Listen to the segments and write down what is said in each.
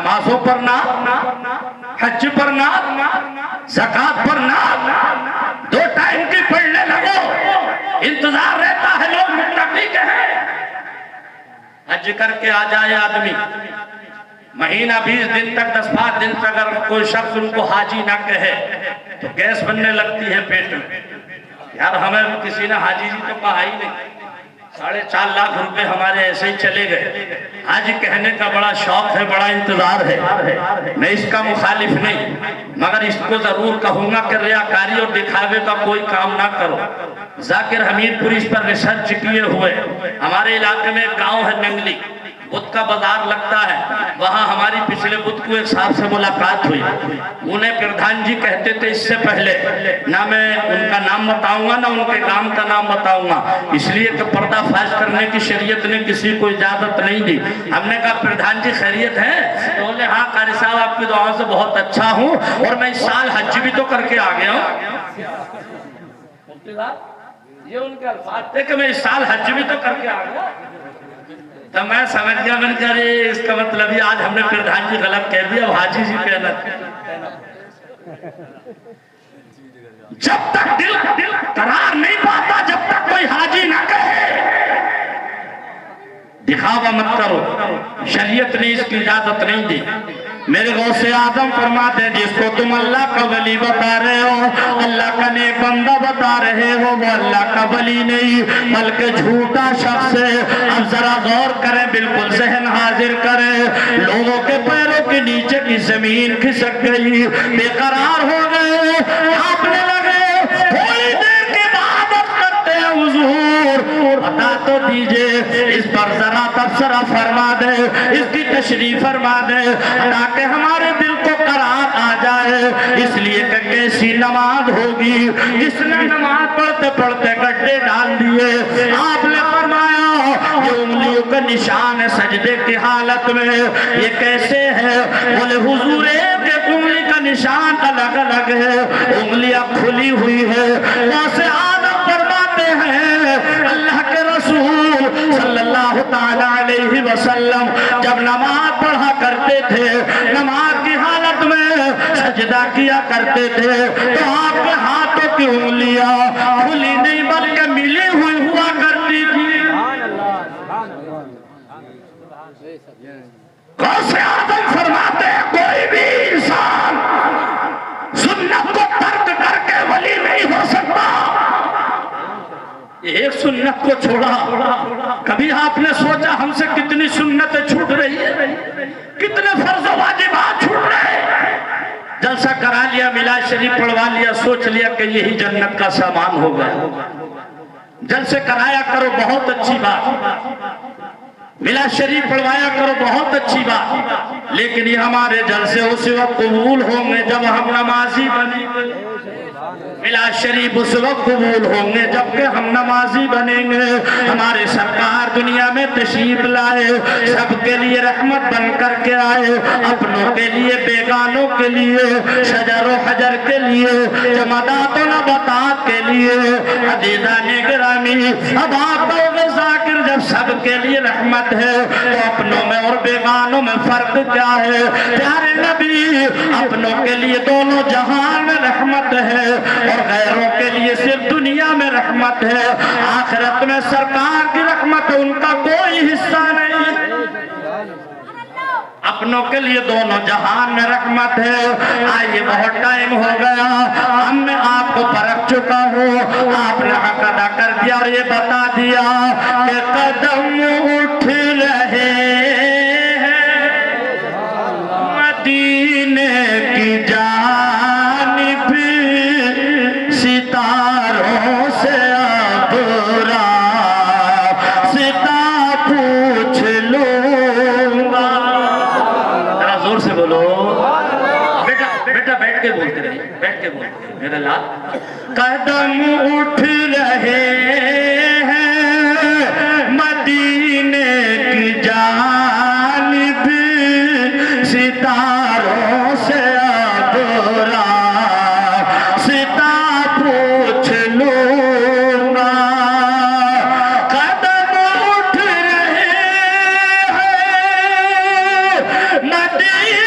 नमाजों पर ना, हज पर ना, ज़कात पर ना, 2 टाइम की पढ़ने लगो। इंतजार रहता है लोग मुत्तकी के हैं। हज करके आ जाए आदमी, महीना 20 दिन तक 10-5 दिन तक अगर कोई शख्स उनको हाजी ना कहे तो गैस बनने लगती है पेट में। यार हमें किसी ने हाजी जी तो कहा ही नहीं। 4.5 लाख रुपए हमारे ऐसे ही चले गए। हाजी कहने का बड़ा शौक है, बड़ा इंतजार है, मैं इसका मुखालिफ नहीं, मगर इसको जरूर कहूंगा कि रियाकारी और दिखावे का कोई काम ना करो। जाकिर हमीरपुर इस पर रिसर्च किए हुए। हमारे इलाके में एक गाँव है नंगली, बुध का बाजार लगता है, वहां हमारी पिछले बुध को एक साहब से मुलाकात हुई। उन्हें प्रधान जी कहते थे। इससे पहले ना मैं उनका नाम बताऊंगा ना उनके गांव का नाम बताऊंगा, इसलिए कि पर्दाफाश करने की शरीयत ने किसी को इजाजत नहीं दी। हमने कहा प्रधान जी खैरियत है? तो बोले हाँ कारी साहब आपकी दुआओं से बहुत अच्छा हूँ और मैं इस साल हज भी तो करके आ गया हूँ। ये उनके अल्फाज थे कि मैं इस साल हज भी तो करके आ गया। तो मैं समझ गया, मैंने कहा इसका मतलब ये आज हमने प्रधान जी गलत कह दिया, हाजी जी कहना। जब तक दिल करार नहीं पाता, जब तक कोई हाजी ना कहे, दिखावा मत करो। शरीयत ने इसकी इजाजत नहीं दी। मेरे गौसे आदम फरमाते हैं जिसको तुम अल्लाह का वली बता रहे हो, अल्लाह का नेक बंदा बता रहे हो, वो अल्लाह का वली नहीं बल्कि झूठा शख्स है। अब जरा गौर करें, बिल्कुल ज़हन हाजिर करें। लोगों के पैरों के नीचे की जमीन खिसक गई, बेकरार हो गए, कांपने लगे। थोड़ी देर के बाद करते हैं हुजूर बता तो दीजिए, इस पर जरा तबसरा फरमा दे, इसकी तशरीह फरमा दे ताकि हमारे दिल को करार आ जाए। इसलिए कि कैसी नमाज होगी जिसने नमाज पढ़ते पढ़ते गड्ढे डाल दिए। आपने फरमाया ये उंगलियों का निशान है सजदे की हालत में, ये कैसे है? बोले हुजूर एक उंगली का निशान अलग अलग है, उंगलियां खुली हुई है। वैसे आदम फरमाते हैं अल्लाह के रसूल सल्लल्लाहु ताला अलैहि वसल्लम जब नमाज पढ़ा करते थे, नमाज की हालत में सजदा किया करते थे, तो आपके हाथों की उंगलियां खुली नहीं बल्कि मिली हुई हुआ करती थी। गौसे आदम फरमाते हैं कोई भी इंसान सुन्नत को तर्क करके वली नहीं हो सकता। एक सुन्नत को छोड़ा, कभी आपने सोचा हमसे कितनी सुन्नतें छूट रही है, कितने फर्ज वाजिबात छूट रहे हैं? जलसा करा लिया, मिलाद शरीफ पढ़वा लिया, सोच लिया कि यही जन्नत का सामान हो गया। जलसे कराया करो, बहुत अच्छी बात, मिलाद शरीफ पढ़वाया करो, बहुत अच्छी बात, लेकिन ये हमारे जलसे उस वक्त कबूल होंगे जब हम नमाजी बनेंगे। मिलाद शरीफ उस वक्त कबूल होंगे जबकि हम नमाजी बनेंगे। हमारे सरकार दुनिया में तशरीफ लाए, सबके लिए रहमत बन करके आए, अपनों के लिए, बेगानों के लिए, शजर हजर के लिए, जमादात व नबातात के लिए, अजीजा ने गिरामी। अब आप जाकिर जब सबके लिए रहमत है तो अपनों में और बेगानों में फर्क क्या है? प्यारे नबी अपनों के लिए दोनों जहान में रहमत है और गैरों के लिए सिर्फ दुनिया में रहमत है। आखिरत में सरकार की रहमत है, उनका कोई हिस्सा नहीं। अपनों के लिए दोनों जहान में रहमत है। आइए बहुत टाइम हो गया, हमने आपको परख चुका हूँ, आपने हक अदा कर दिया और ये बता दिया कि कदम उठ रहे हैं मदीने की जानिब, सितारों से अब रास्ता पूछ लूंगा। जरा जोर से बोलो बेटा, बेटा बैठ के बोलते रहिए, बैठ के बोलते रहिए मेरा लाल। कदम उठ रहे हैं मदीने की जानिब, सितारों से अब रास्ता पूछ लूंगा। कदम उठ रहे हैं मदीने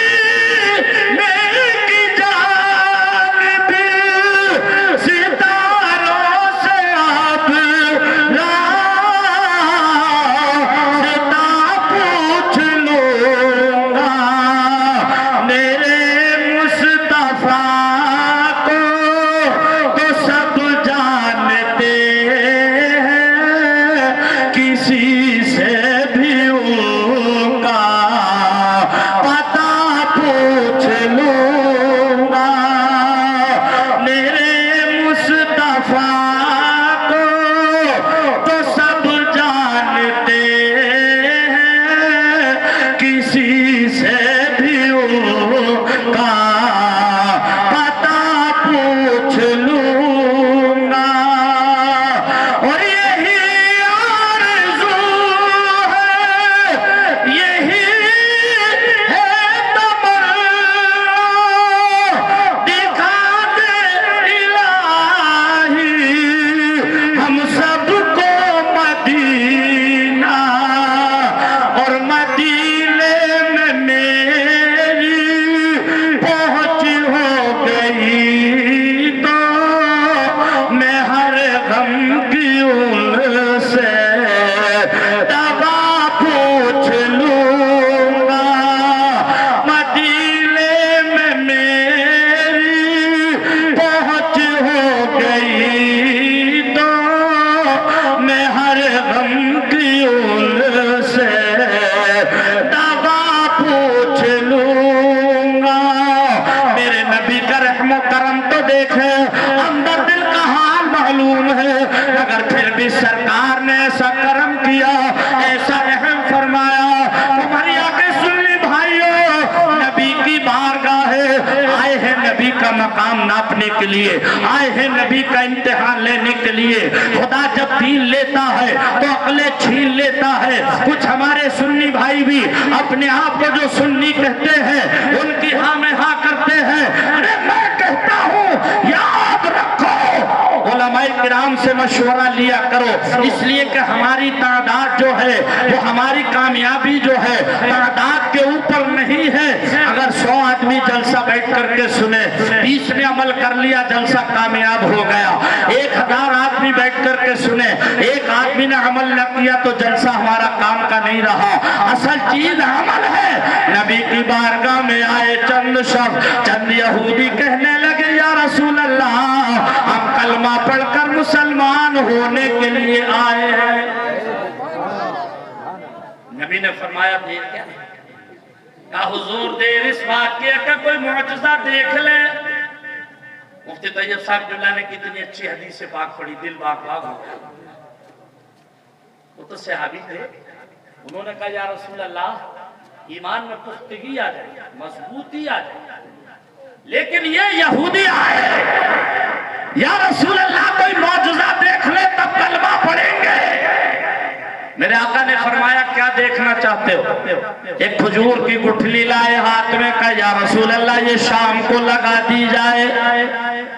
ऐसा करम किया, ऐसा रहम फरमाया। तुम्हारी आंखें सुन ली भाइयों, नबी की बारगाह है, आए हैं नबी का मकाम नापने के लिए, आए हैं नबी का इम्तिहान लेने के लिए। खुदा जब दीन लेता है तो अक्लें छीन लेता है। कुछ हमारे सुन्नी भाई भी अपने आप को जो सुन्नी कहते हैं उनकी हाँ में हाँ करते हैं। अरे मैं कहता हूँ याद रखो, उलमाए किराम से मशवरा लिया करो, इसलिए कि हमारी तादाद जो है वो हमारी कामयाबी जो है तादाद के ऊपर नहीं है। अगर 100 आदमी जलसा बैठ करके सुने, 20 ने अमल कर लिया, जलसा कामयाब हो गया। 1000 आदमी बैठ करके सुने, एक आदमी ने अमल न किया तो जलसा हमारा काम का नहीं रहा। असल चीज अमल है। नबी की बारगाह में आए चंद शख्स, चंद यहूदी कहने लगे या रसूल अल्लाह, हम कलमा पढ़कर मुसलमान होने के लिए आए हैं। नबी ने फरमाया देर क्या का हुजूर, देर इस वाक़े का कोई मुअजिज़ा देख ले। मुफ्ती तैयब साहब जुल्ला ने कितनी अच्छी हदीस से पाक पढ़ी, दिल बाग बाग हो गया। वो तो सहाबी थे, उन्होंने कहा या रसूल अल्लाह ईमान में पुख्तगी आ जाए, मजबूती आ जाए, लेकिन ये यहूदी आए या रसूल अल्लाह कोई मौजूदा देख ले तब कलमा पढ़ेंगे। मेरे आका ने फरमाया क्या देखना चाहते हो? एक खजूर की गुठली लाए हाथ में, कहा या रसूल अल्लाह ये शाम को लगा दी जाए,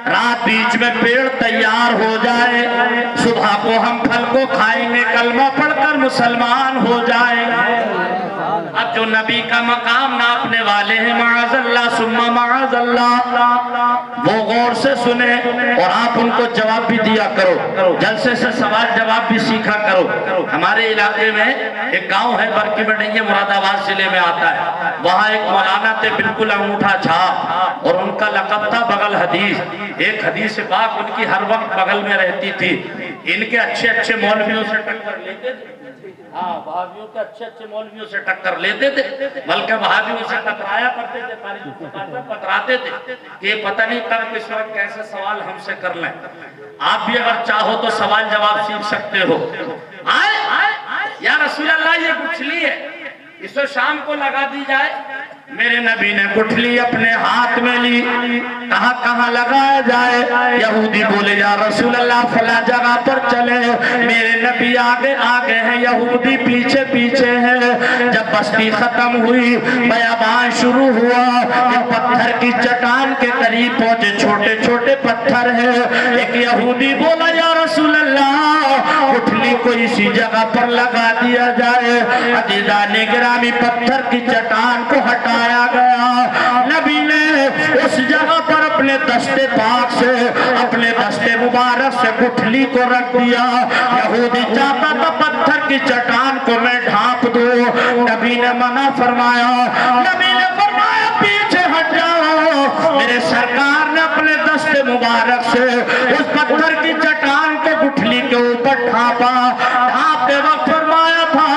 रात बीच में पेड़ तैयार हो जाए, सुबह को हम फल को खाएंगे, कलमा पढ़कर मुसलमान हो जाएंगे। अब जो नबी का मकाम नापने वाले हैं, माअज़ल्लाह सुम्मा माअज़ल्लाह, वो गौर से सुने और आप उनको जवाब भी दिया करो, जलसे से सवाल जवाब भी सीखा करो। हमारे इलाके में एक गांव है, बरकी में नहीं है, मुरादाबाद जिले में आता है। वहाँ एक मौलाना थे, बिल्कुल अंगूठा छाप, और उनका लक़ब था बगल हदीस। एक हदीस पाक उनकी हर वक्त बगल में रहती थी। इनके अच्छे अच्छे मौलवियों से टक्कर लेते थे, हाँ वहाबियों के अच्छे अच्छे मौलवियों से टक्कर लेते थे, बल्कि वहाबियों से टकराया करते थे, पकड़ाते थे कि पता नहीं कब किस वक्त कैसे सवाल हमसे कर लें। आप भी अगर चाहो तो सवाल जवाब सीख सकते हो। आए या रसूल अल्लाह ये गुठली है, इसको शाम को लगा दी जाए। मेरे नबी ने गुठली अपने हाथ में ली, कहाँ कहाँ लगाया जाए? यहूदी बोले या रसूल अल्लाह फला जगह पर चले। मेरे नबी आगे आगे हैं, यहूदी पीछे पीछे हैं। जब बस्ती खत्म हुई, बयाबान शुरू हुआ, एक पत्थर की चट्टान के करीब पहुंचे, छोटे छोटे पत्थर है। एक यहूदी बोला या रसूल अल्लाह गुठली को इसी जगह पर लगा दिया जाए। अजीज़ाने गिरामी पत्थर की चट्टान को हटाया गया। नबी ने उस जगह पर अपने दस्ते पाक से, अपने दस्ते मुबारक से गुठली को रख दिया। यहूदी चाहता था पत्थर की चट्टान को मैं ढांप दूं, नबी ने मना फरमाया। नबी ने फरमाया पीछे हट जाओ। मेरे सरकार ने अपने दस्ते मुबारक से उस पत्थर की चट्टान को गुठली के ऊपर ढांपा। ढांपते वक्त फरमाया था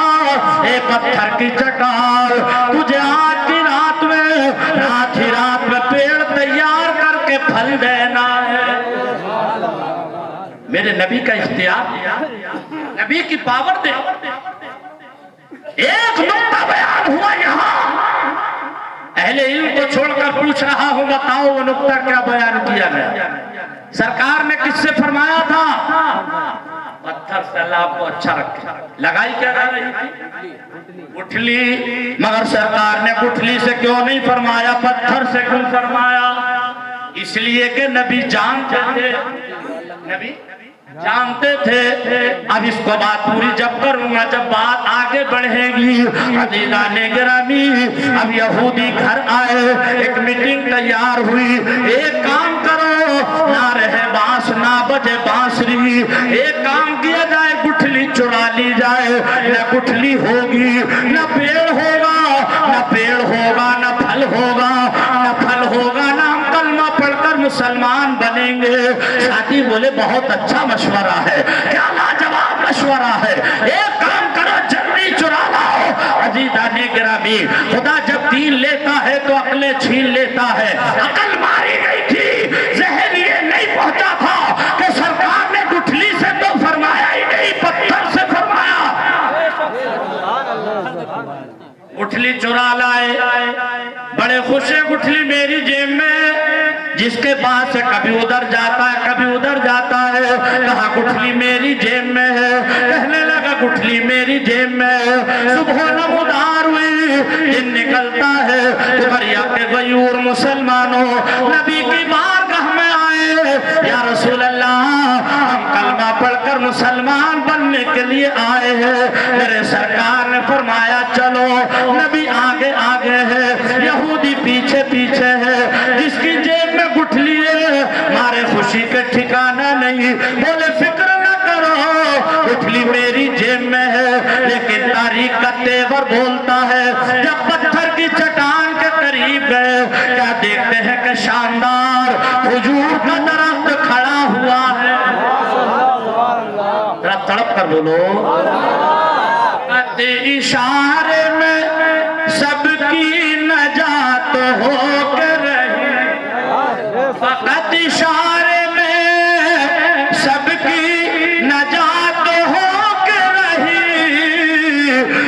ए पत्थर की चट्टान, तुझे आज की रात में, रात ही रात में पेड़ तैयार करके फल देना है। मेरे नबी का इख्तियार, नबी की पावर दे। एक नुक्ता बयान हुआ यहाँ, अहले इल्म को छोड़कर पूछ रहा हूं, बताओ वो नुक्ता क्या बयान किया गया? सरकार ने किससे फरमाया था? पत्थर से अल्लाह को अच्छा रखे। लगाई क्या जा रही थी? गुठली। मगर सरकार ने गुठली से क्यों नहीं फरमाया, पत्थर से क्यों फरमाया? इसलिए कि नबी जानते थे, नबी जानते थे। अब इसको बात पूरी जब करूंगा, जब बात आगे बढ़ेगी। अज़ीज़ाने गिरामी, अब यहूदी घर आए, एक मीटिंग तैयार हुई। एक काम करो, ना रहे बांस ना बजे बांसुरी, एक काम किया जाए, गुठली चुरा ली जाए। न गुठली होगी, न पेड़ होगा, न पेड़ होगा, न फल होगा, न फल होगा, न हम कलमा पढ़कर मुसलमान बनेंगे। साथी बोले बहुत अच्छा मशवरा है, क्या लाजवाब मशवरा है, एक काम करो जल्दी चुरा लाओ। अज़ीज़ाने गिरामी, खुदा जब दीन लेता है तो अक्लें छीन लेता है। अकल मारी गई थी, ज़हन नहीं पहुंचा था कि सरकार ने गुठली से तो फरमाया ही नहीं, पत्थर से फरमाया। गुठली चुरा लाए, बड़े खुश है गुठली मेरी जेब में। जिसके पास है कभी उधर जाता है कभी उधर जाता है, कहा गुठली मेरी जेब में है, कहने लगा गुठली मेरी जेब में है। सुबह नमोदार हुई, दिन निकलता है, उमरिया के गयूर मुसलमानों नबी की बारगाह में आए। या रसूल अल्लाह, हम कलमा पढ़कर मुसलमान बनने के लिए आए हैं। मेरे सरकार ने फरमाया चलो। नबी आगे आगे है, यहूदी पीछे पीछे है। जिसकी जेब में गुठली है, मारे खुशी के ठिकाना नहीं। बोले फिक्र न करो, गुठली मेरी जेब में है। लेकिन तारीख का तेवर बोलता है, जब पत्थर की चट्टान के करीब गए, क्या देखते हैं कि शानदार खजूर का दरख्त खड़ा हुआ है। जरा तड़प कर बोलो। इशारे में सबकी नजात हो कर रही, फकत इशारे में सबकी नजात हो कर रही।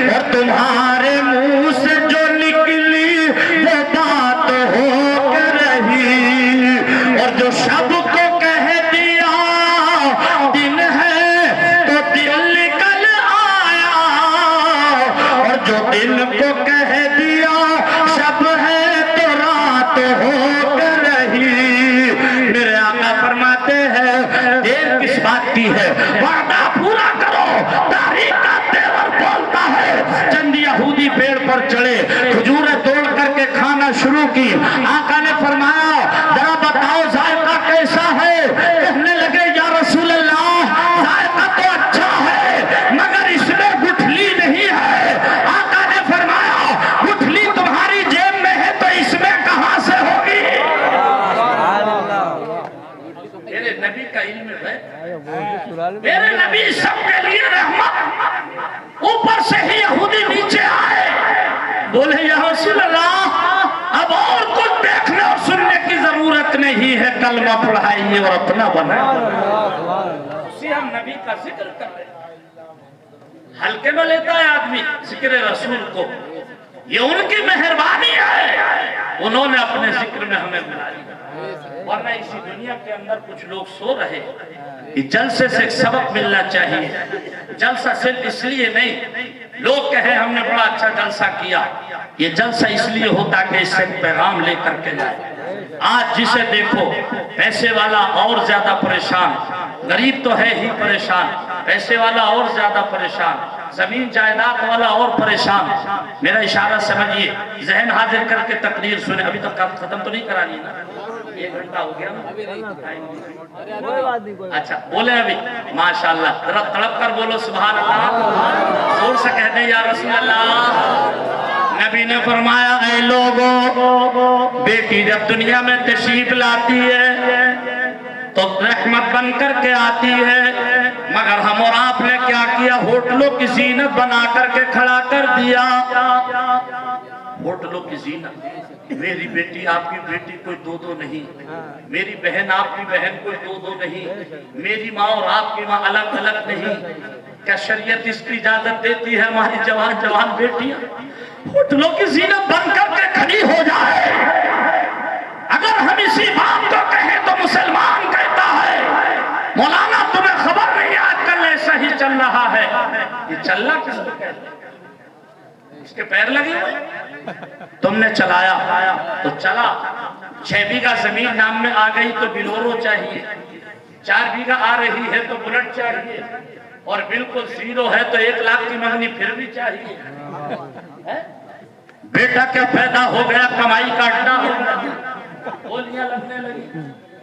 और तुम्हारे मुंह से जो निकली वो बात हो कर रही। और जो शब को कह दिया दिन है तो दिल निकल आया। और जो दिन को कह दिया शब है तो रात हो कर रही। मेरे आका फरमाते हैं देर किस बात की है, वादा पूरा करो। तारीख का तेवर बोलता है। चंद यहूदी पेड़ पर चढ़े, खजूरें तोड़ करके खाना शुरू की। आका ने फरमाया जरा बताओ जायका कैसा है। कहने लगे या रसूल अल्लाह, जायका तो अच्छा है मगर इसमें गुठली नहीं है। आका ने फरमाया गुठली तुम्हारी जेब में है तो इसमें कहां से होगी। मेरे नबी का इल्म है, मेरे नबी सबके लिए रहमत। ऊपर से ही यहूदी नीचे आए, बोले या रसूल अल्लाह, अब और कुछ देखने और सुनने की जरूरत नहीं है, कलमा पढ़ाइए और अपना बनाइए। उसी हम नबी का जिक्र कर रहे हैं। हल्के में लेता है आदमी जिक्र रसूल को, ये उनकी मेहरबानी है, उन्होंने अपने जिक्र में हमें बुला लिया। वरना इसी दुनिया के अंदर कुछ लोग सो रहे कि जलसे से सबक मिलना चाहिए। जलसा सिर्फ इसलिए नहीं, लोग कहे हमने बड़ा अच्छा जलसा किया, ये जलसा इसलिए होता कि इससे पैगाम लेकर के जाए। आज जिसे देखो पैसे वाला और ज्यादा परेशान, गरीब तो है ही परेशान, पैसे वाला और ज्यादा परेशान, जमीन जायदाद वाला और परेशान। मेरा इशारा समझिए, जहन हाजिर करके तकरीर सुने। अभी तक खत्म तो नहीं करानी ना, 1 घंटा हो गया ना। अच्छा बोले अभी, माशाल्लाह। जरा तड़प कर बोलो सुभान अल्लाह, जोर से कह दे या रसूल अल्लाह। नबी ने फरमाया ऐ लोगों, बेटी जब दुनिया में तशरीफ लाती है तो रहमत बन करके आती है, मगर हम और आपने क्या किया, होटलों की जीनत बना करके खड़ा कर दिया। होटलों की जीनत, मेरी बेटी आपकी बेटी कोई दो नहीं, मेरी बहन आपकी बहन कोई दो नहीं, मेरी माँ और आपकी माँ अलग अलग नहीं। क्या शरीयत इसकी इजाजत देती है हमारी जवान जवान बेटियां होटलों की जीनत बन करके खड़ी हो जाए? अगर हम इसी बात को कहें तो मुसलमान कहता है मौलाना तुम्हें खबर नहीं, आजकल ऐसा ही चल रहा है। ये चलना किसको कहते हैं? इसके पैर लगे, तुमने चलाया तो चला। 6 बीघा जमीन नाम में आ गई तो बिलोरो चाहिए, 4 बीघा आ रही है तो बुलेट चाहिए, और बिल्कुल 0 है तो 1 लाख की मंगनी फिर भी चाहिए। बेटा क्या पैदा हो गया, कमाई का अड्डा हो गया, गोलियां लगने लगी।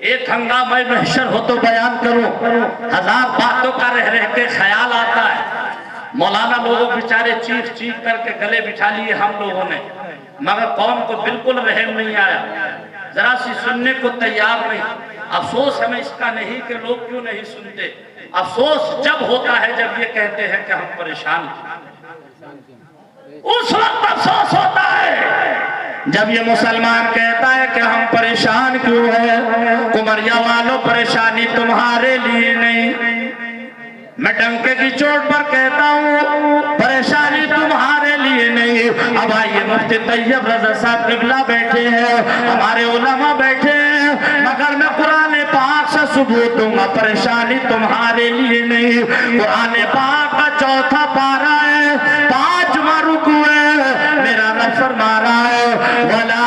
एक हंगामा महशर हो तो बयान करो, 1000 बातों का रह रह के ख्याल आता है। मौलाना लोगों बेचारे चीख चीख करके गले बिठा लिए हम लोगों ने, मगर कौम को बिल्कुल रहम नहीं आया, जरा सी सुनने को तैयार नहीं। अफसोस हमें इसका नहीं कि लोग क्यों नहीं सुनते, अफसोस जब होता है जब ये कहते हैं कि हम परेशान हैं। उस वक्त अफसोस होता है जब ये मुसलमान कहता है कि हम परेशान क्यों हैं। कुमरिया वालों, परेशानी तुम्हारे लिए नहीं, मैं डंके की चोट पर कहता हूँ परेशानी तुम्हारे लिए नहीं। अब आइए मुफ्ती तैयब रजा साहब किबला बैठे हैं, हमारे उलमा बैठे हैं, मगर मैं कुरान पाक से सबूत दूंगा परेशानी तुम्हारे लिए नहीं। कुरान पाक का चौथा पारा है, 5वां रुकू है, मेरा रब फरमा रहा है वला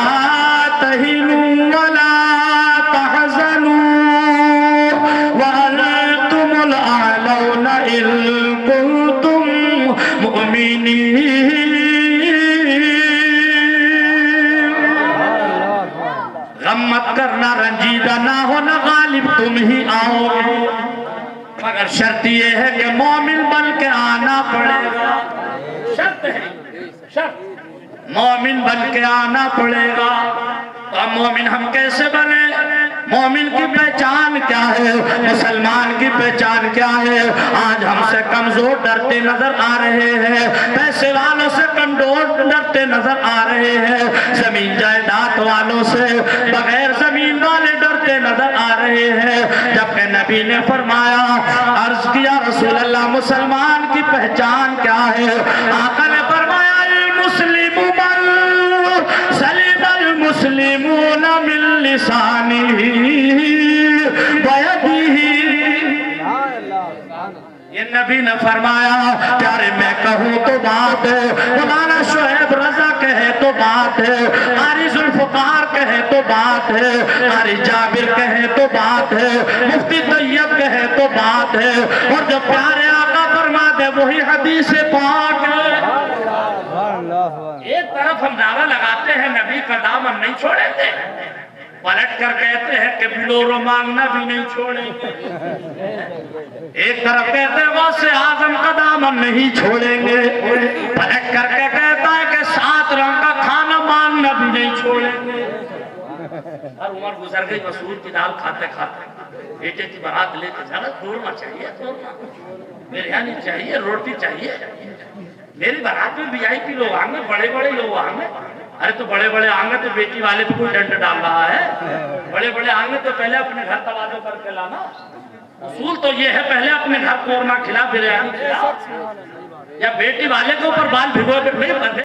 तहिनु वला तहज़नु व अंतुमुल अ'लौना इन कुंतुम मुमिनीन। गम मत करना, रंजीदा ना हो ना, गालिब तुम ही आओगे, मगर शर्त ये है कि मोमिन बन के आना पड़ेगा। शर्त है, शर्त मोमिन बन के आना पड़ेगा। तो अब मोमिन हम कैसे बने? मोमिन की पहचान क्या है? मुसलमान की पहचान क्या है? आज हमसे कमजोर डरते नजर आ रहे हैं, पैसे वालों से कमजोर डरते नजर आ रहे हैं, जमीन जायदाद वालों से बगैर जमीन वाले डरते नजर आ रहे हैं। जबकि नबी ने फरमाया, अर्ज किया रसूल अल्लाह मुसलमान की पहचान क्या है? आका ने फरमाया मुस्लिमु मन सलिमल मुस्लिमून मिन लिसानिही व यदिही। ये नबी ने फरमाया, प्यारे मैं कहूँ तो बात है, मौलाना शोएब रजा कहे तो बात है, आरी जुल्फकार कहे तो बात है, आरी जाबिर कहे तो बात है, मुफ्ती तैयब कहे तो बात है, और जो प्यारे आका फरमा दे वही हदीस पाक है। एक तरफ हम नारा लगाते हैं नबी का दामन नहीं छोड़ेंगे, पलट कर कहते हैं कि बिलोरो मांगना भी नहीं छोड़ेंगे। एक तरफ कहते हैं गौसे आजम का दामन नहीं छोड़ेंगे, पलट करके कहता है कि 7 रंग का खाना मांगना भी नहीं छोड़ेंगे। और उम्र गुजर गई मसूर की दाल खाते खाते, बेटे की बारात लेके जाना, तोड़ना चाहिए, तोड़ना बिरयानी चाहिए, रोटी चाहिए। मेरी बारात में वीआईपी लोग आएंगे, बड़े बड़े लोग आएंगे। अरे तो बड़े बड़े आएंगे तो बेटी वाले पे कोई दंड डाल रहा है? बड़े बड़े आएंगे तो पहले अपने घर तवाज़ो करके लाना। उसूल तो ये है पहले अपने घर कोरमा खिला, बिरयानी खिला, या बेटी वाले के ऊपर बाल भिगो के